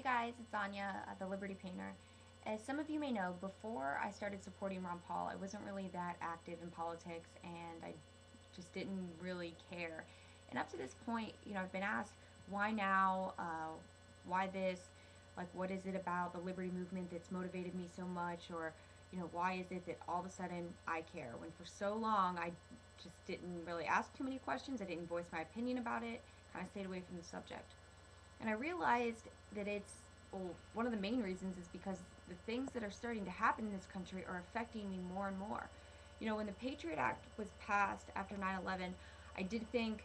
guys, it's Anya, the Liberty Painter. As some of you may know, before I started supporting Ron Paul, I wasn't really that active in politics and I just didn't really care. And up to this point, I've been asked, why now? Why this? Like, what is it about the liberty movement that's motivated me so much? Or, why is it that all of a sudden I care? When for so long I just didn't really ask too many questions, I didn't voice my opinion about it, kind of stayed away from the subject. And I realized that one of the main reasons is because the things that are starting to happen in this country are affecting me more and more. When the Patriot Act was passed after 9/11, I did think,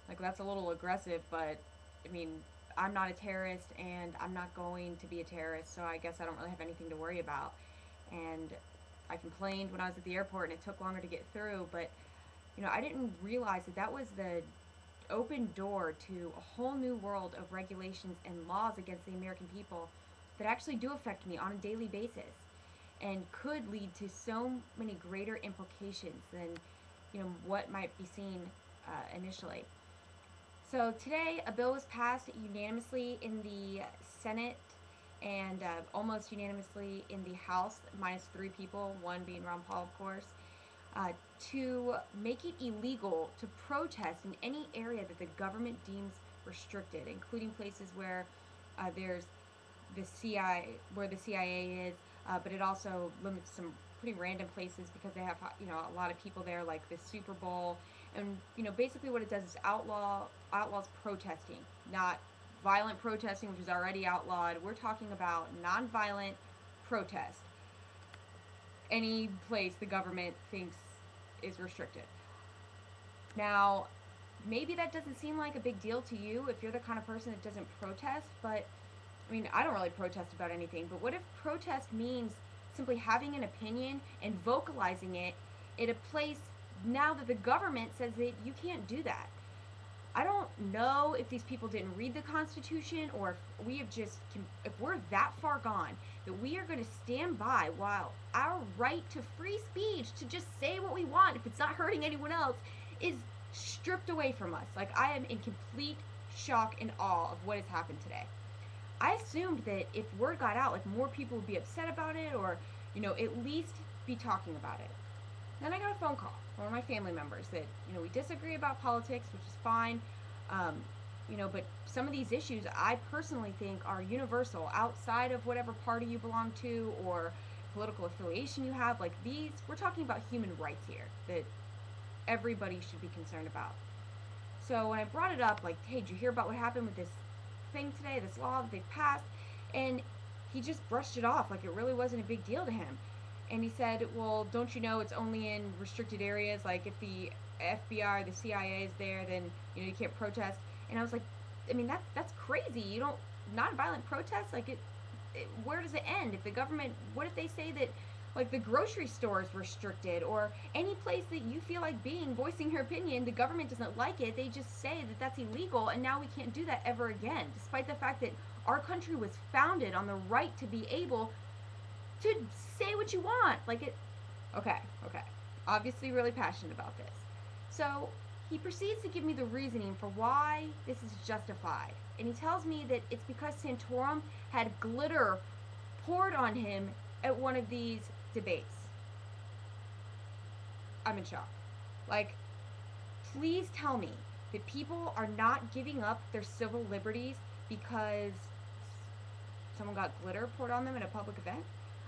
like, that's a little aggressive, but I mean, I'm not a terrorist and I'm not going to be a terrorist, so I guess I don't really have anything to worry about. And I complained when I was at the airport and it took longer to get through, but I didn't realize that that was the open door to a whole new world of regulations and laws against the American people that actually do affect me on a daily basis and could lead to so many greater implications than what might be seen initially. So today, a bill was passed unanimously in the Senate and almost unanimously in the House, minus three people, one being Ron Paul, of course, uh, to make it illegal to protest in any area that the government deems restricted, including places where there's the CIA, where the CIA is, but it also limits some pretty random places because they have a lot of people there, like the Super Bowl, and basically what it does is outlaws protesting, not violent protesting, which is already outlawed. We're talking about nonviolent protest. Any place the government thinks is restricted. Now, maybe that doesn't seem like a big deal to you if you're the kind of person that doesn't protest, but I mean, I don't really protest about anything, but what if protest means simply having an opinion and vocalizing it at a place now that the government says that you can't do that? I don't know if these people didn't read the Constitution or if we have just, if we're that far gone that we are going to stand by while our right to free speech, to just say what we want if it's not hurting anyone else, is stripped away from us. Like, I am in complete shock and awe of what has happened today. I assumed that if word got out, like, more people would be upset about it or, at least be talking about it. Then I got a phone call from one of my family members that, we disagree about politics, which is fine, but some of these issues I personally think are universal outside of whatever party you belong to or political affiliation you have. Like, these, we're talking about human rights here that everybody should be concerned about. So when I brought it up, like, hey, did you hear about what happened with this thing today, this law that they passed? And he just brushed it off like it really wasn't a big deal to him. And he said, well, don't you know it's only in restricted areas? Like, if the FBI or the CIA is there, then, you can't protest. And I was like, I mean, that's crazy. You don't, nonviolent protest? Like, where does it end? If the government, what if they say that, like, the grocery store is restricted, or any place that you feel like being, voicing your opinion, the government doesn't like it, they just say that that's illegal, and now we can't do that ever again, despite the fact that our country was founded on the right to be able to say what you want. Like, it, okay. Obviously really passionate about this. So he proceeds to give me the reasoning for why this is justified. And he tells me that it's because Santorum had glitter poured on him at one of these debates. I'm in shock. Like, please tell me that people are not giving up their civil liberties because someone got glitter poured on them at a public event?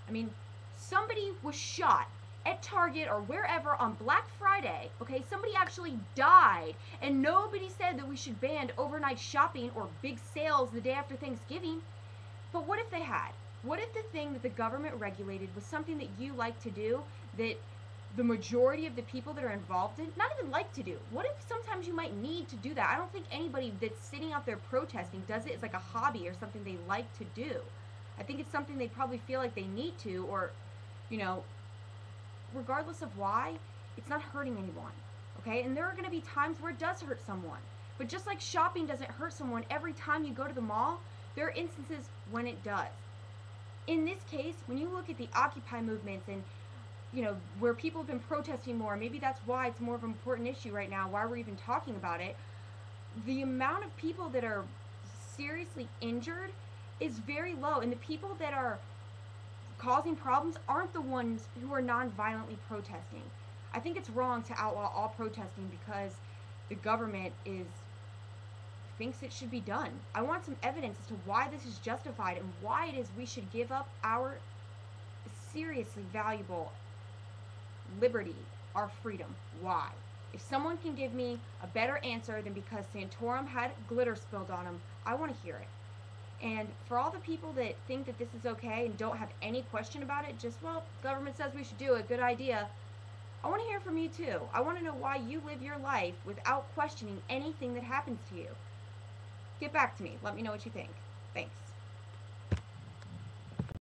I mean, somebody was shot at Target or wherever on Black Friday, okay? Somebody actually died, and nobody said that we should ban overnight shopping or big sales the day after Thanksgiving. But what if they had? What if the thing that the government regulated was something that you like to do that the majority of the people that are involved in not even like to do? What if sometimes you might need to do that? I don't think anybody that's sitting out there protesting does it as like a hobby or something they like to do. I think it's something they probably feel like they need to, or, regardless of why, it's not hurting anyone, okay? And there are going to be times where it does hurt someone. But just like shopping doesn't hurt someone every time you go to the mall, there are instances when it does. In this case, when you look at the Occupy movements and, where people have been protesting more, maybe that's why it's more of an important issue right now, why we're even talking about it, the amount of people that are seriously injured is very low, and the people that are causing problems aren't the ones who are non-violently protesting. I think it's wrong to outlaw all protesting because the government is thinks it should be done. I want some evidence as to why this is justified and why it is we should give up our seriously valuable liberty, our freedom. Why? If someone can give me a better answer than because Santorum had glitter spilled on them, I want to hear it. And for all the people that think that this is okay and don't have any question about it, just, well, government says we should do it, good idea. I want to hear from you too. I want to know why you live your life without questioning anything that happens to you. Get back to me. Let me know what you think. Thanks.